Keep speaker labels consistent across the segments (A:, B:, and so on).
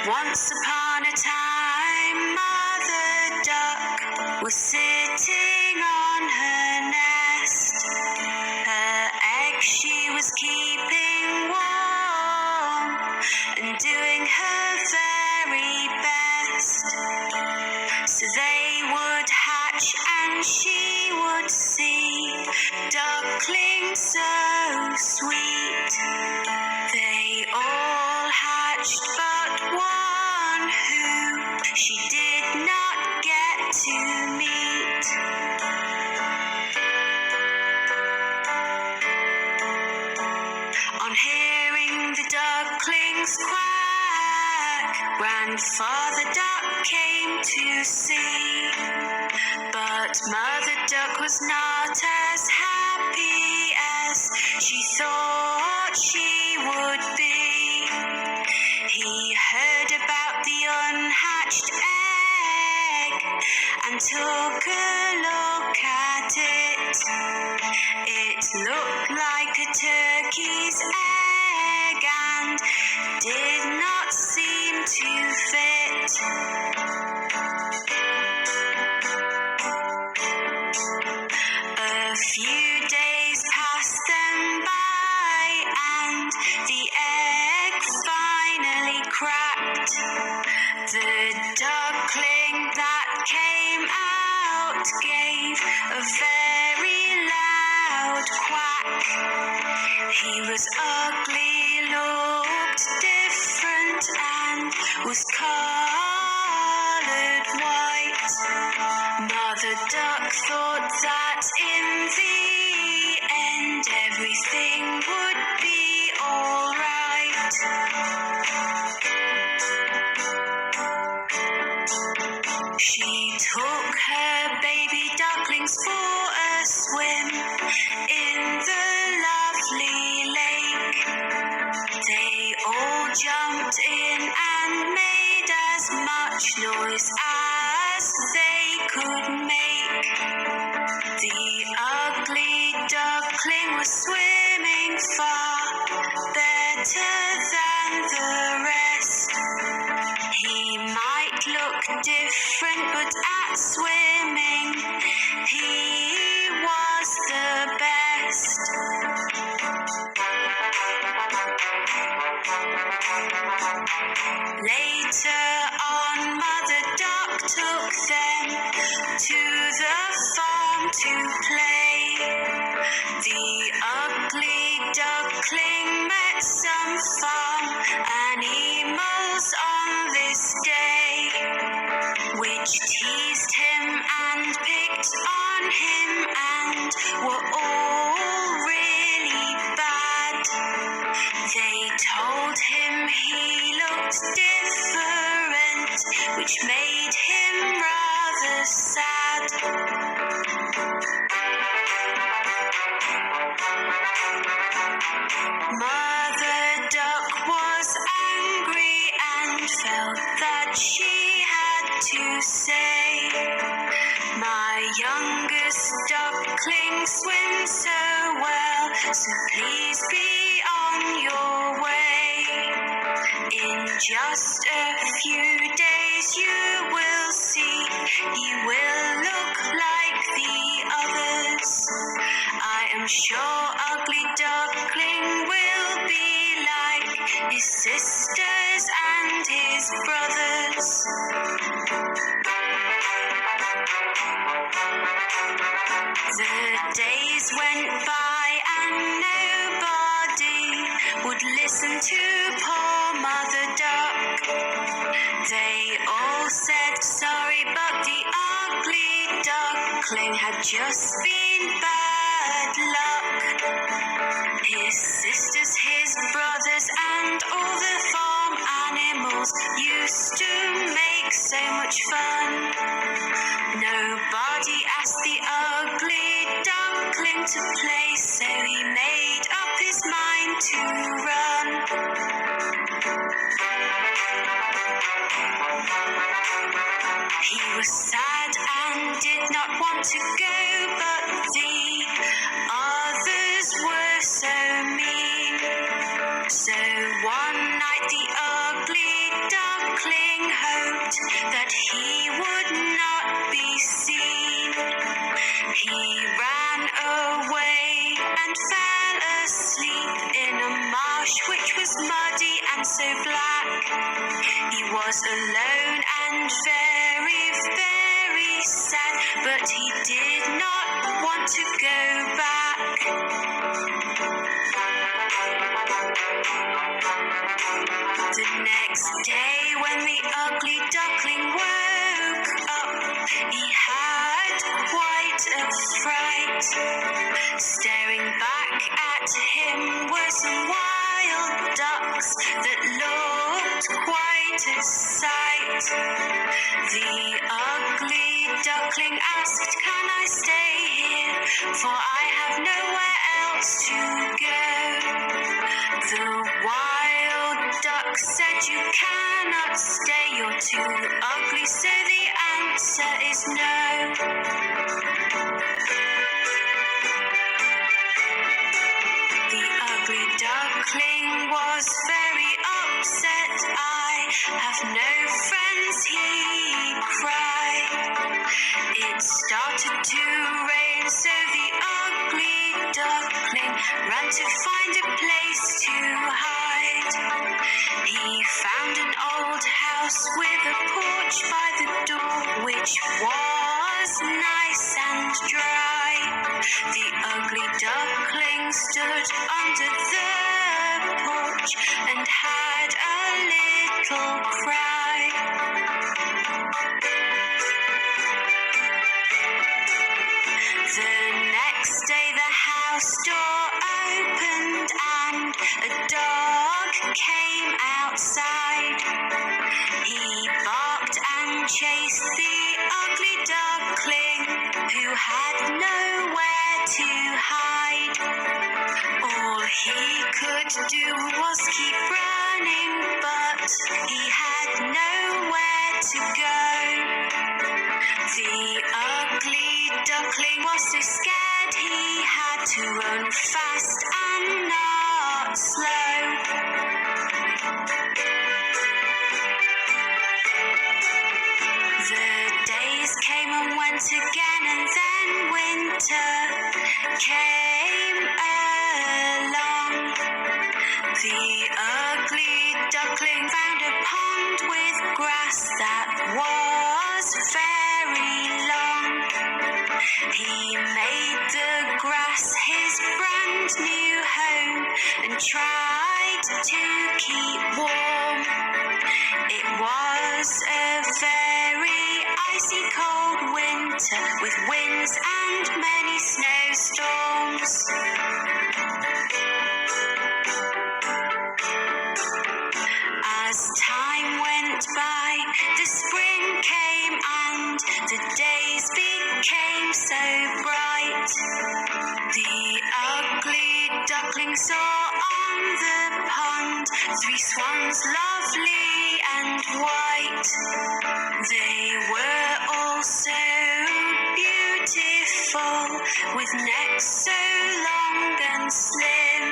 A: Once upon a time, Mother Duck was sitting on her nest. Her eggs she was keeping warm and doing her very best. So they would hatch and she would see ducklings so sweet. They all hatched but one who she did not get to meet. On hearing the ducklings quack, Grandfather Duck came to see. But Mother Duck was not as happy as she thought she would be. He heard about the unhatched egg and took a look at it. It looked like a turkey's egg and did not seem to fit. A few days passed them by and the egg finally cracked. The duckling that came out gave a very loud quack. He was ugly, looked different and was coloured white. Mother Duck thought that in the end everything would be all right. She took her baby ducklings for a swim in the lovely lake. They all jumped in and made as much noise as they could make. The ugly duckling was swimming far better than the rest. He might look different, but at swimming he was the best. Later on, Mother Duck took them to the farm to play. The ugly duckling met some farm animals on this day, which teased him and picked on him and were all really bad. They told him he looked different, which made him rather sad. Mother Duck was angry and felt that she had to say, "My youngest duckling swims so well, so please be on your way. In just a few days you will see, he will look like the others. I am sure Ugly Duckling will be like his sisters and his brothers." The days went by and nobody would listen to poor Mother Duck. They all said sorry, but the ugly duckling had just been bad luck. His sisters, his brothers, and all the farm animals used to make so much fun. Nobody asked the ugly duckling to play, so he made up his mind to run. He was sad and did not want to go, but the others were so mean. So one night the ugly duckling bush which was muddy and so black. He was alone and very, very sad, but he did not want to go back. The next day when the ugly duckling woke up, he had quite a fright. Staring back at him were some wild ducks that looked quite a sight. The ugly duckling asked, "Can I stay here? For I have nowhere else to go." The wild duck said, "You cannot stay, you're too ugly, so the answer is no." The ugly duckling was very upset. "I have no friends," he cried. It started to rain, so the ugly duckling ran to find a place to hide. He found an old house with a porch by the door, which was nice and dry. The ugly duckling stood under the porch and had a little cry. The next day the house door opened and a dog came outside. He barked and chased the ugly duckling, who had nowhere to hide. All he could do was keep running, but he had nowhere to go. The ugly duckling was so scared he had to run fast and not slow. The days came and went again, and then winter came along. The ugly duckling found a pond with grass that was very long. He made the grass his brand new home and tried to keep warm. It was a very icy cold winter with winds and many snowstorms. As time went by, the spring came and the days became so bright. The ugly duckling saw on the pond 3 swans, lovely and white. They were all so beautiful, with necks so long and slim.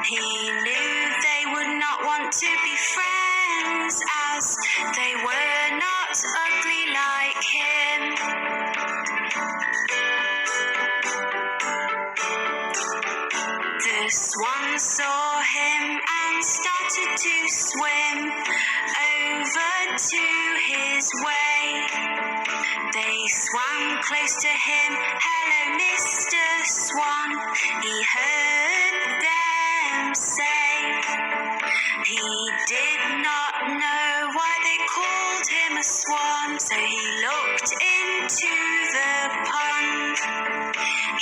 A: He knew they would not want to be friends, as they were not ugly like him. The swan saw him and started to swim over to his way. They swam close to him. "Hello, Mr. Swan," he heard them say. He did not know why they called him a swan, so he looked into the pond.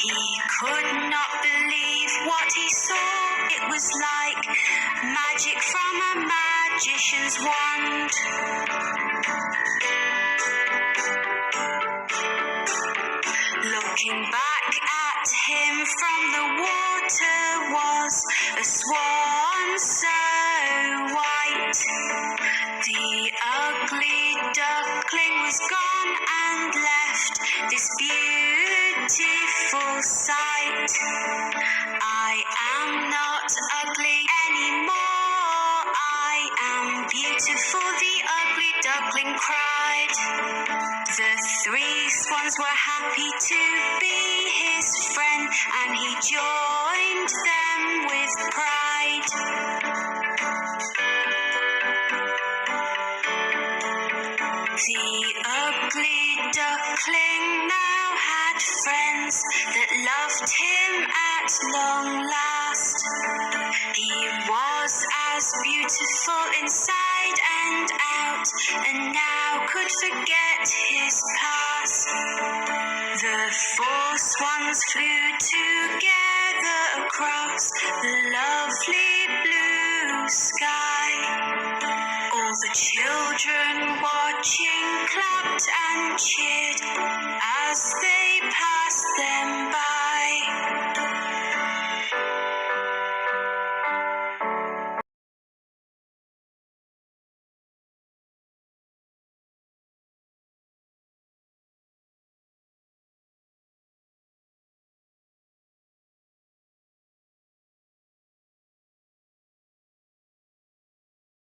A: He could not believe what he saw. It was like magic from a magician's wand. Looking back at him from the water was a swan so white. The ugly duckling was gone and left this beautiful sight. "I am not ugly anymore, I am beautiful," the ugly duckling cried. The 3 swans were happy to be his friend, and he joined them with pride. Duckling now had friends that loved him at long last. He was as beautiful inside and out, and now could forget his past. The four swans flew together across the lovely blue sky. All the children watching clapped and cheered.